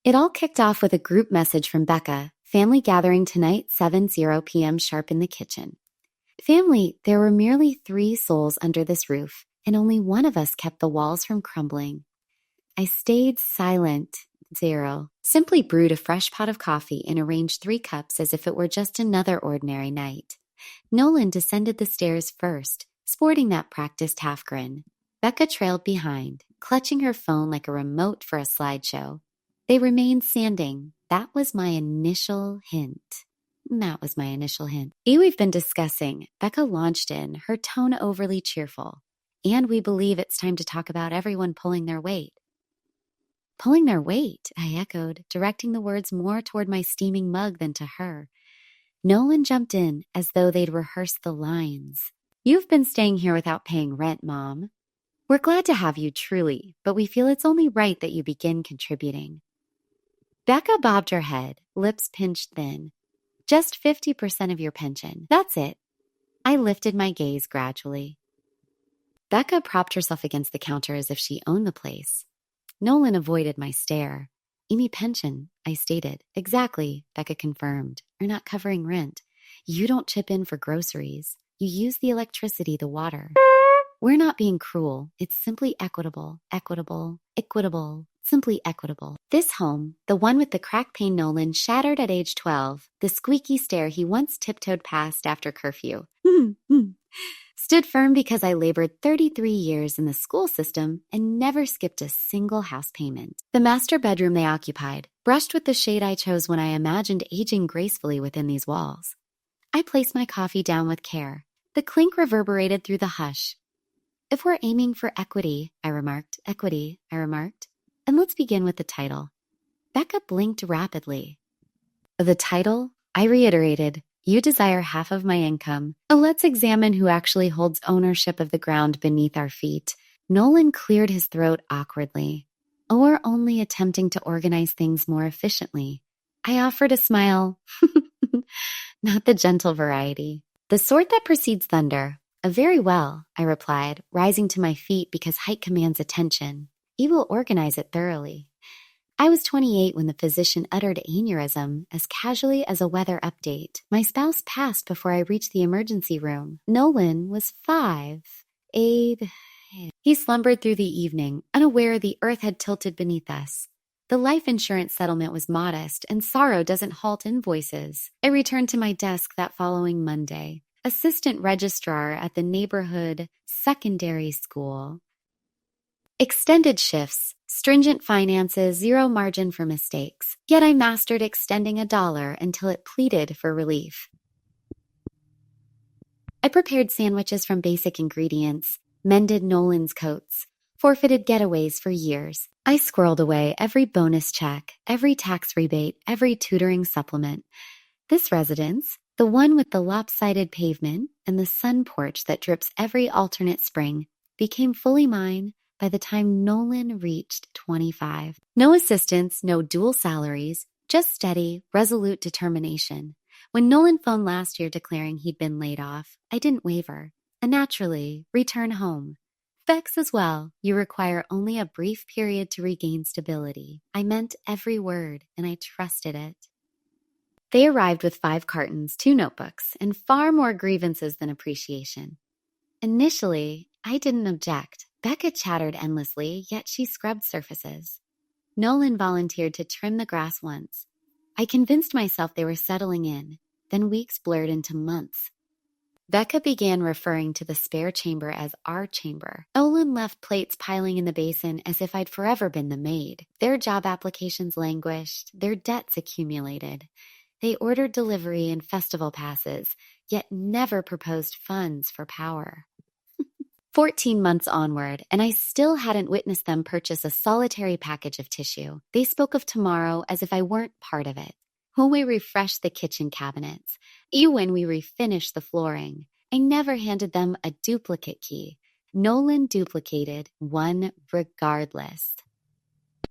It all kicked off with a group message from Becca, family gathering tonight, 7:00 p.m. sharp in the kitchen. Family, there were merely 3 souls under this roof, and only one of us kept the walls from crumbling. I stayed silent, 0. Simply brewed a fresh pot of coffee and arranged 3 cups as if it were just another ordinary night. Nolan descended the stairs first, sporting that practiced half grin. Becca trailed behind, clutching her phone like a remote for a slideshow. They remained standing. That was my initial hint. We've been discussing. Becca launched in, her tone overly cheerful. And we believe it's time to talk about everyone pulling their weight. Pulling their weight, I echoed, directing the words more toward my steaming mug than to her. Nolan jumped in as though they'd rehearsed the lines. You've been staying here without paying rent, Mom. We're glad to have you, truly, but we feel it's only right that you begin contributing. Becca bobbed her head, lips pinched thin. Just 50% of your pension. That's it. I lifted my gaze gradually. Becca propped herself against the counter as if she owned the place. Nolan avoided my stare. Amy pension, I stated. Exactly, Becca confirmed. You're not covering rent. You don't chip in for groceries. You use the electricity, the water. We're not being cruel. It's simply equitable, simply equitable. This home, the one with the crack pane Nolan shattered at age 12, the squeaky stair he once tiptoed past after curfew, stood firm because I labored 33 years in the school system and never skipped a single house payment. The master bedroom they occupied brushed with the shade I chose when I imagined aging gracefully within these walls. I placed my coffee down with care. The clink reverberated through the hush. If we're aiming for equity, I remarked, and let's begin with the title. Becca blinked rapidly. The title? I reiterated. You desire half of my income. Let's examine who actually holds ownership of the ground beneath our feet. Nolan cleared his throat awkwardly. Or only attempting to organize things more efficiently. I offered a smile. Not the gentle variety. The sort that precedes thunder. Very well, I replied, rising to my feet because height commands attention. You will organize it thoroughly. I was 28 when the physician uttered aneurysm as casually as a weather update. My spouse passed before I reached the emergency room. Nolan was 5. He slumbered through the evening, unaware the earth had tilted beneath us. The life insurance settlement was modest, and sorrow doesn't halt invoices. I returned to my desk that following Monday. Assistant registrar at the neighborhood secondary school. Extended shifts, stringent finances, 0 margin for mistakes. Yet I mastered extending $1 until it pleaded for relief. I prepared sandwiches from basic ingredients, mended Nolan's coats, forfeited getaways for years. I squirreled away every bonus check, every tax rebate, every tutoring supplement. This residence, the one with the lopsided pavement and the sun porch that drips every alternate spring, became fully mine by the time Nolan reached 25. No assistance, no dual salaries, just steady, resolute determination. When Nolan phoned last year declaring he'd been laid off, I didn't waver. And naturally, return home. Bex as well, you require only a brief period to regain stability. I meant every word, and I trusted it. They arrived with 5 cartons, 2 notebooks, and far more grievances than appreciation. Initially, I didn't object. Becca chattered endlessly, yet she scrubbed surfaces. Nolan volunteered to trim the grass once. I convinced myself they were settling in. Then weeks blurred into months. Becca began referring to the spare chamber as our chamber. Nolan left plates piling in the basin as if I'd forever been the maid. Their job applications languished, their debts accumulated. They ordered delivery and festival passes, yet never proposed funds for power. 14 months onward, and I still hadn't witnessed them purchase a solitary package of tissue. They spoke of tomorrow as if I weren't part of it. When we refreshed the kitchen cabinets, when we refinished the flooring, I never handed them a duplicate key. Nolan duplicated one regardless.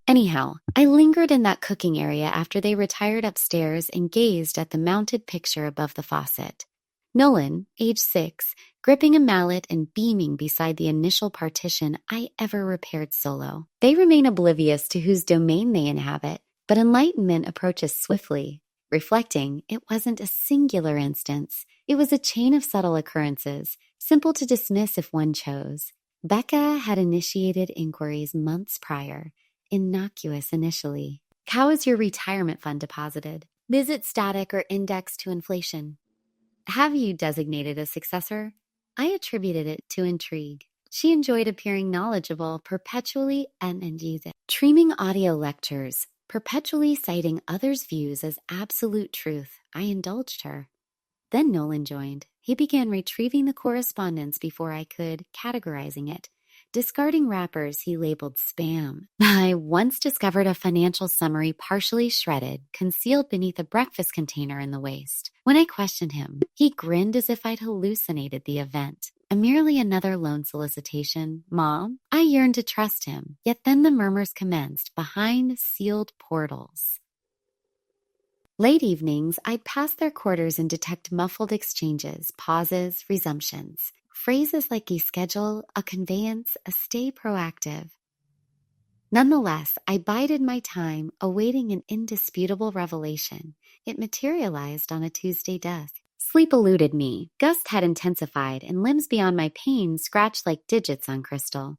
Anyhow, I lingered in that cooking area after they retired upstairs and gazed at the mounted picture above the faucet. Nolan, age 6, gripping a mallet and beaming beside the initial partition I ever repaired solo. They remain oblivious to whose domain they inhabit, But enlightenment approaches swiftly. Reflecting, it wasn't a singular instance. It was a chain of subtle occurrences, simple to dismiss if one chose. Becca had initiated inquiries months prior, innocuous initially. How is your retirement fund deposited? Is it static or indexed to inflation? Have you designated a successor? I attributed it to intrigue. She enjoyed appearing knowledgeable, perpetually and using streaming audio lectures, perpetually citing others' views as absolute truth. I indulged her. Then Nolan joined. He began retrieving the correspondence before I could, categorizing it. Discarding wrappers he labeled spam. I once discovered a financial summary partially shredded, concealed beneath a breakfast container in the waste. When I questioned him, he grinned as if I'd hallucinated the event. Merely another loan solicitation, Mom? I yearned to trust him, yet then the murmurs commenced behind sealed portals. Late evenings, I'd pass their quarters and detect muffled exchanges, pauses, resumptions. Phrases like a schedule, a conveyance, a stay proactive. Nonetheless, I bided my time, awaiting an indisputable revelation. It materialized on a Tuesday dusk. Sleep eluded me. Gust had intensified, and limbs beyond my pain scratched like digits on crystal.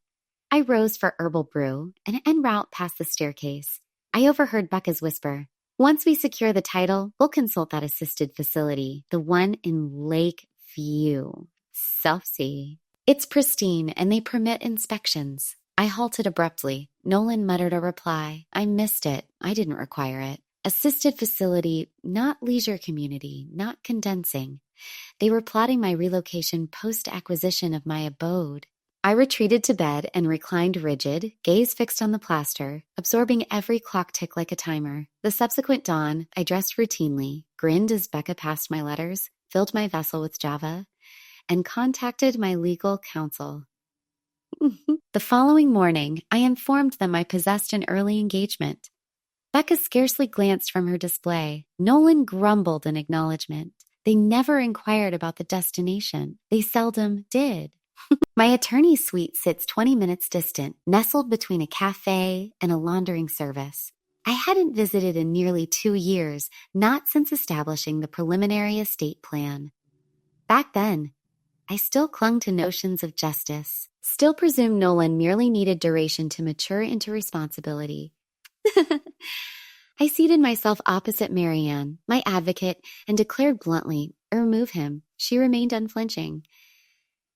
I rose for herbal brew, and en route past the staircase. I overheard Becca's whisper. Once we secure the title, we'll consult that assisted facility, the one in Lakeview. Self-see. It's pristine, and they permit inspections. I halted abruptly. Nolan muttered a reply. I missed it. I didn't require it. Assisted facility, not leisure community, not condensing. They were plotting my relocation post-acquisition of my abode. I retreated to bed and reclined rigid, gaze fixed on the plaster, absorbing every clock tick like a timer. The subsequent dawn, I dressed routinely, grinned as Becca passed my letters, filled my vessel with Java, and contacted my legal counsel. The following morning, I informed them I possessed an early engagement. Becca scarcely glanced from her display. Nolan grumbled in acknowledgement. They never inquired about the destination. They seldom did. My attorney's suite sits 20 minutes distant, nestled between a cafe and a laundering service. I hadn't visited in nearly 2 years, not since establishing the preliminary estate plan. Back then, I still clung to notions of justice, still presumed Nolan merely needed duration to mature into responsibility. I seated myself opposite Marianne, my advocate, and declared bluntly, remove him. She remained unflinching.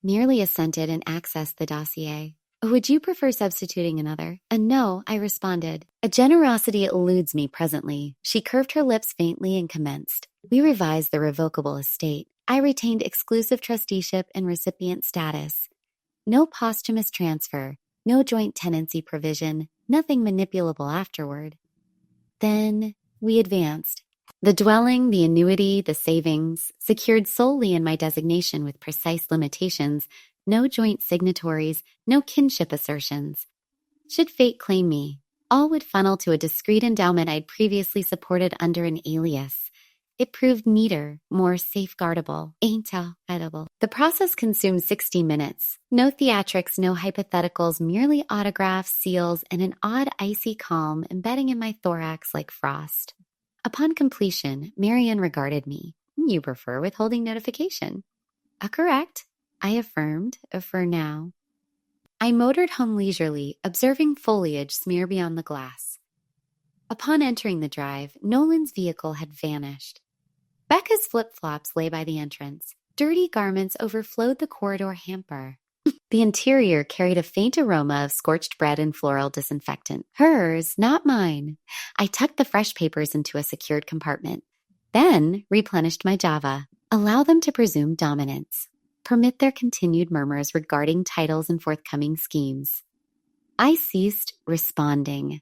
Merely assented and accessed the dossier. Would you prefer substituting another? No, I responded. A generosity eludes me presently. She curved her lips faintly and commenced. We revised the revocable estate. I retained exclusive trusteeship and recipient status. No posthumous transfer, no joint tenancy provision, nothing manipulable afterward. Then we advanced. The dwelling, the annuity, the savings, secured solely in my designation with precise limitations, no joint signatories, no kinship assertions. Should fate claim me, all would funnel to a discreet endowment I'd previously supported under an alias. It proved neater, more safeguardable, edible. The process consumed 60 minutes. No theatrics, no hypotheticals, merely autographs, seals, and an odd icy calm embedding in my thorax like frost. Upon completion, Marianne regarded me. You prefer withholding notification? Correct, I affirmed, for now. I motored home leisurely, observing foliage smear beyond the glass. Upon entering the drive, Nolan's vehicle had vanished. Becca's flip-flops lay by the entrance. Dirty garments overflowed the corridor hamper. The interior carried a faint aroma of scorched bread and floral disinfectant. Hers, not mine. I tucked the fresh papers into a secured compartment. Then replenished my Java. Allow them to presume dominance. Permit their continued murmurs regarding titles and forthcoming schemes. I ceased responding.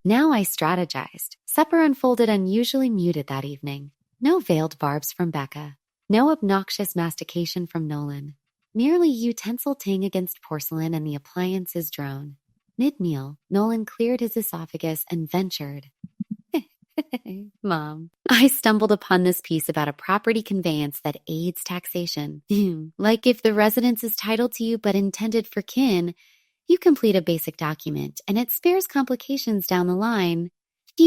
Now I strategized. Supper unfolded unusually muted that evening. No veiled barbs from Becca. No obnoxious mastication from Nolan. Merely utensil ting against porcelain and the appliances drone. Mid-meal, Nolan cleared his esophagus and ventured. Mom, I stumbled upon this piece about a property conveyance that aids taxation. Like if the residence is titled to you but intended for kin, you complete a basic document and it spares complications down the line.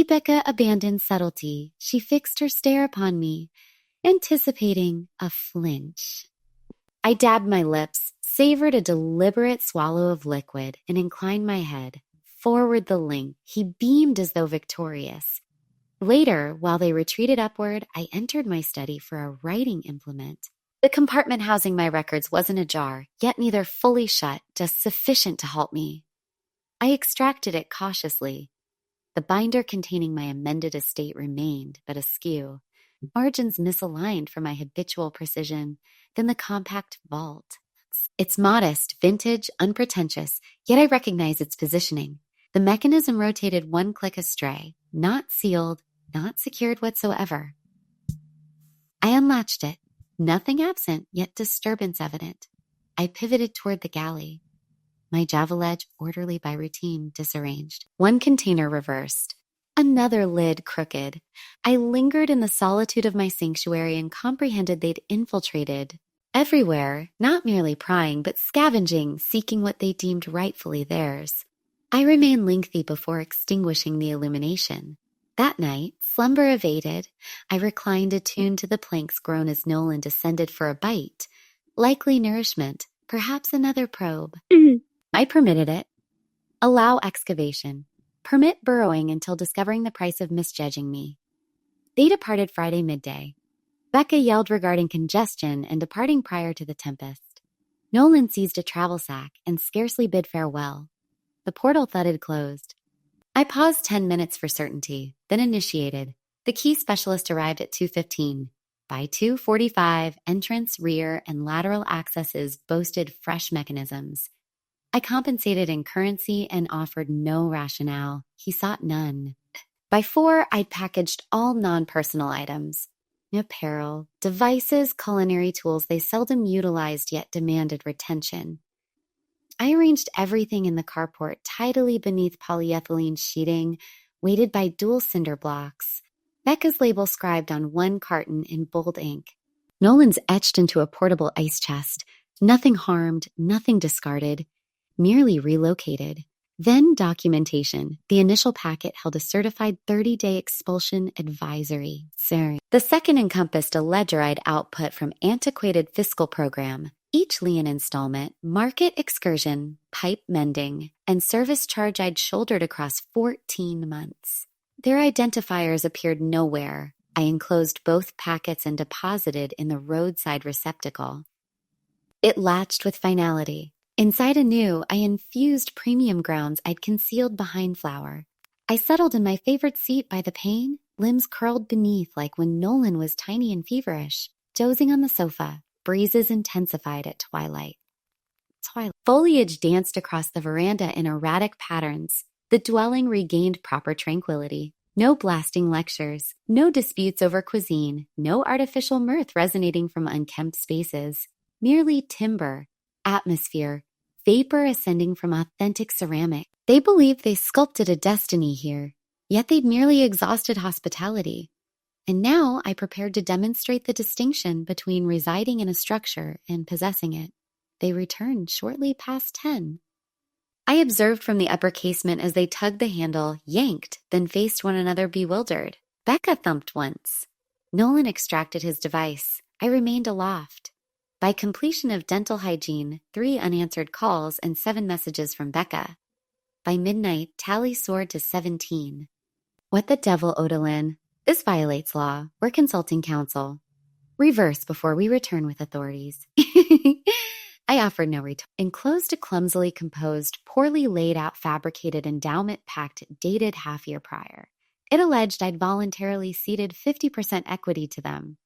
Becca abandoned subtlety. She fixed her stare upon me, anticipating a flinch. I dabbed my lips, savored a deliberate swallow of liquid, and inclined my head. Forward the link. He beamed as though victorious. Later, while they retreated upward, I entered my study for a writing implement. The compartment housing my records wasn't ajar, yet neither fully shut, just sufficient to halt me. I extracted it cautiously. The binder containing my amended estate remained, but askew. Margins misaligned for my habitual precision, then the compact vault. It's modest, vintage, unpretentious, yet I recognize its positioning. The mechanism rotated one click astray, not sealed, not secured whatsoever. I unlatched it, nothing absent, yet disturbance evident. I pivoted toward the galley. My javelage, orderly by routine, disarranged. One container reversed. Another lid crooked. I lingered in the solitude of my sanctuary and comprehended they'd infiltrated everywhere, not merely prying, but scavenging, seeking what they deemed rightfully theirs. I remained lengthy before extinguishing the illumination. That night, slumber evaded, I reclined attuned to the planks grown as Nolan descended for a bite. Likely nourishment, perhaps another probe. I permitted it. Allow excavation. Permit burrowing until discovering the price of misjudging me. They departed Friday midday. Becca yelled regarding congestion and departing prior to the tempest. Nolan seized a travel sack and scarcely bid farewell. The portal thudded closed. I paused 10 minutes for certainty, then initiated. The key specialist arrived at 2:15. By 2:45, entrance, rear, and lateral accesses boasted fresh mechanisms. I compensated in currency and offered no rationale. He sought none. By 4, I'd packaged all non-personal items. Apparel, devices, culinary tools they seldom utilized yet demanded retention. I arranged everything in the carport tidily beneath polyethylene sheeting, weighted by dual cinder blocks. Becca's label scribed on one carton in bold ink. Nolan's etched into a portable ice chest. Nothing harmed, nothing discarded, merely relocated. Then documentation. The initial packet held a certified 30-day expulsion advisory. The second encompassed a ledger I'd output from antiquated fiscal program. Each lien installment, market excursion, pipe mending, and service charge I'd shouldered across 14 months. Their identifiers appeared nowhere. I enclosed both packets and deposited in the roadside receptacle. It latched with finality. Inside anew, I infused premium grounds I'd concealed behind flour. I settled in my favorite seat by the pane, limbs curled beneath like when Nolan was tiny and feverish, dozing on the sofa. Breezes intensified at twilight. Foliage danced across the veranda in erratic patterns. The dwelling regained proper tranquility. No blasting lectures, no disputes over cuisine, no artificial mirth resonating from unkempt spaces. Merely timbre, atmosphere, vapor ascending from authentic ceramic. They believed they sculpted a destiny here, yet they'd merely exhausted hospitality. And now I prepared to demonstrate the distinction between residing in a structure and possessing it. They returned shortly past 10. I observed from the upper casement as they tugged the handle, yanked, then faced one another bewildered. Becca thumped once. Nolan extracted his device. I remained aloft. By completion of dental hygiene, 3 unanswered calls and 7 messages from Becca. By midnight, tally soared to 17. What the devil, Odalyn? This violates law. We're consulting counsel. Reverse before we return with authorities. I offered no retort. Enclosed a clumsily composed, poorly laid out fabricated endowment pact dated half year prior. It alleged I'd voluntarily ceded 50% equity to them.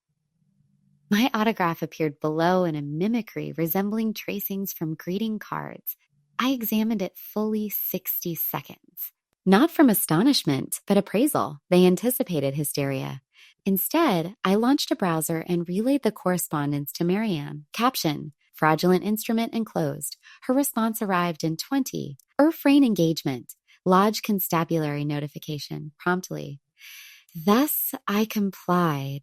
My autograph appeared below in a mimicry resembling tracings from greeting cards. I examined it fully 60 seconds. Not from astonishment, but appraisal. They anticipated hysteria. Instead, I launched a browser and relayed the correspondence to Marianne. Caption: fraudulent instrument enclosed. Her response arrived in 20. Refrain engagement. Lodge constabulary notification. Promptly. Thus, I complied.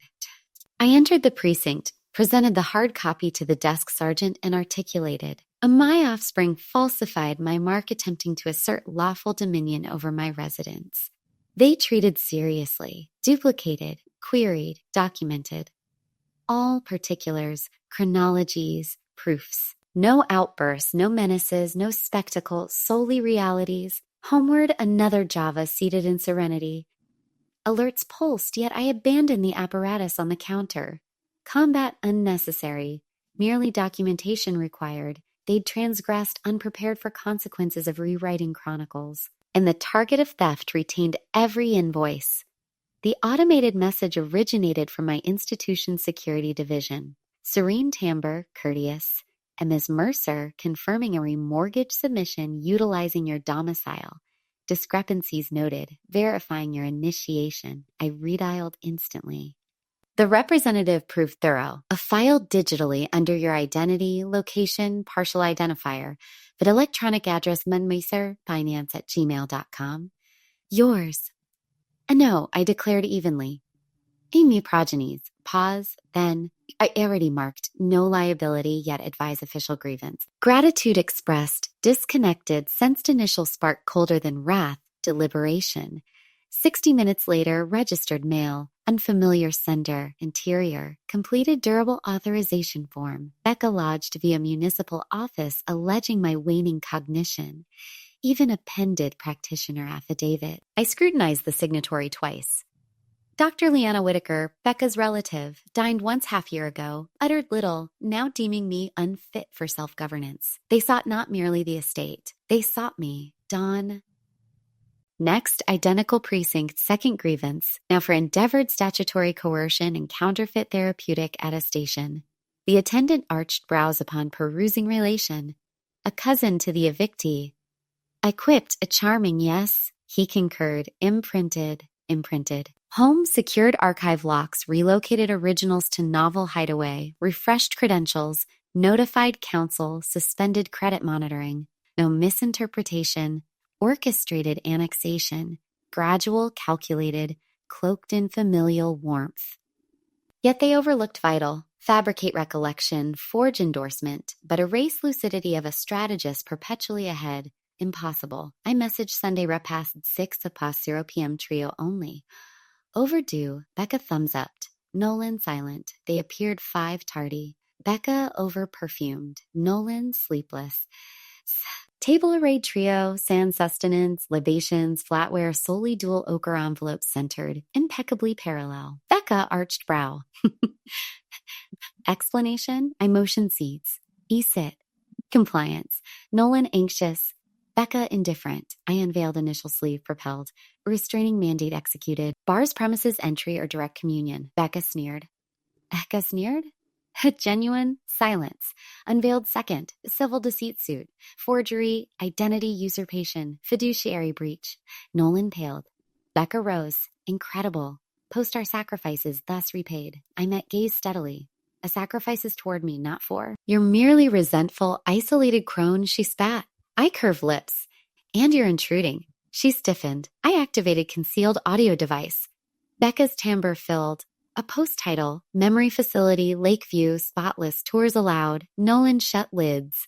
I entered the precinct, presented the hard copy to the desk sergeant, and articulated. My offspring falsified my mark attempting to assert lawful dominion over my residence. They treated seriously, duplicated, queried, documented. All particulars, chronologies, proofs. No outbursts, no menaces, no spectacle, solely realities. Homeward, another Java seated in serenity. Alerts pulsed, yet I abandoned the apparatus on the counter. Combat unnecessary, merely documentation required. They'd transgressed unprepared for consequences of rewriting chronicles. And the target of theft retained every invoice. The automated message originated from my institution's security division. Serene timbre, courteous, and Ms. Mercer confirming a remortgage submission utilizing your domicile. Discrepancies noted, verifying your initiation. I redialed instantly. The representative proved thorough. A file digitally under your identity, location, partial identifier, but electronic address menmacerfinance@gmail.com. Yours. No, I declared evenly. Amy progenies. Pause, then. I already marked no liability, yet advise official grievance. Gratitude expressed, disconnected, sensed initial spark colder than wrath, deliberation. 60 minutes later, registered mail, unfamiliar sender, interior, completed durable authorization form, Becca lodged via municipal office alleging my waning cognition. Even appended practitioner affidavit. I scrutinized the signatory twice. Dr. Leanna Whitaker, Becca's relative, dined once half-year ago, uttered little, now deeming me unfit for self-governance. They sought not merely the estate. They sought me, Dawn. Next, identical precinct, second grievance, now for endeavored statutory coercion and counterfeit therapeutic attestation. The attendant arched brows upon perusing relation. A cousin to the evictee. I quipped a charming yes. He concurred, imprinted. Home secured archive locks, relocated originals to novel hideaway, refreshed credentials, notified counsel, suspended credit monitoring. No misinterpretation, orchestrated annexation, gradual, calculated, cloaked in familial warmth. Yet they overlooked vital, fabricate recollection, forge endorsement, but erase lucidity of a strategist perpetually ahead. Impossible. I messaged Sunday repast 6 + 0 p.m. trio only. Overdue. Becca thumbs-upped. Nolan silent. They appeared 5 tardy. Becca over-perfumed. Nolan sleepless. Table-arrayed trio, sans sustenance, libations, flatware, solely dual ochre envelopes centered, impeccably parallel. Becca arched brow. Explanation? I motion seats. E-sit. Compliance. Nolan anxious. Becca indifferent. I unveiled initial sleeve propelled. Restraining mandate executed. Bar's premises entry or direct communion. Becca sneered. Becca sneered? Genuine silence. Unveiled second. Civil deceit suit. Forgery. Identity usurpation. Fiduciary breach. Nolan paled. Becca rose. Incredible. Post our sacrifices thus repaid. I met gaze steadily. A sacrifice is toward me, not for. You're merely resentful, isolated crone, she spat. I curve lips. And you're intruding. She stiffened. I activated concealed audio device. Becca's timbre filled. A post title, Memory Facility, Lakeview, Spotless, Tours Allowed. Nolan shut lids.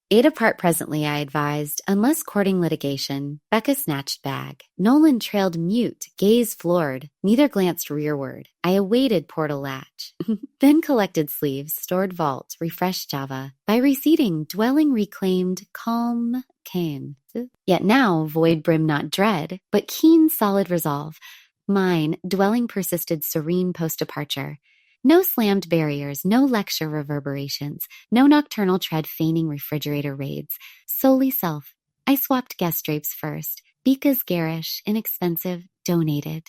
8 apart presently, I advised, unless courting litigation. Becca snatched bag. Nolan trailed mute, gaze floored. Neither glanced rearward. I awaited portal latch. Then collected sleeves, stored vault, refreshed Java. By receding, dwelling reclaimed, calm came. Yet now, void brim not dread, but keen solid resolve. Mine, dwelling persisted serene post-departure. No slammed barriers, no lecture reverberations, no nocturnal tread feigning refrigerator raids. Solely self. I swapped guest drapes first. Bekas garish, inexpensive, donated.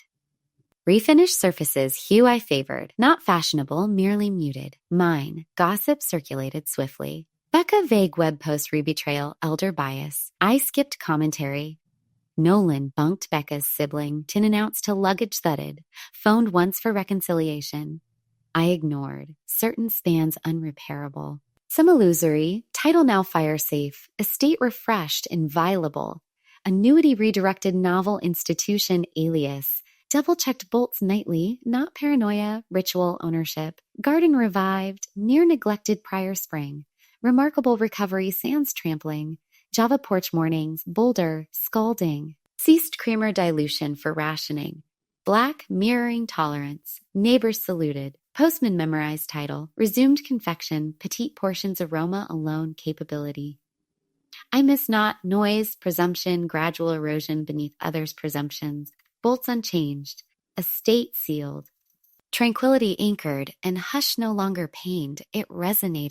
Refinished surfaces, hue I favored. Not fashionable, merely muted. Mine, gossip circulated swiftly. Becca vague web post rebetrayal, elder bias. I skipped commentary. Nolan bunked Becca's sibling, tin announced till luggage thudded. Phoned once for reconciliation. I ignored. Certain spans unrepairable. Some illusory. Title now fire safe. Estate refreshed, inviolable. Annuity redirected novel institution alias. Double-checked bolts nightly. Not paranoia. Ritual ownership. Garden revived. Near neglected prior spring. Remarkable recovery sans trampling. Java porch mornings. Boulder. Scalding. Ceased creamer dilution for rationing. Black mirroring tolerance. Neighbors saluted. Postman memorized title. Resumed confection. Petite portions aroma alone capability. I miss not noise, presumption, gradual erosion beneath others' presumptions. Bolts unchanged. Estate sealed. Tranquility anchored, and hush no longer pained. It resonated.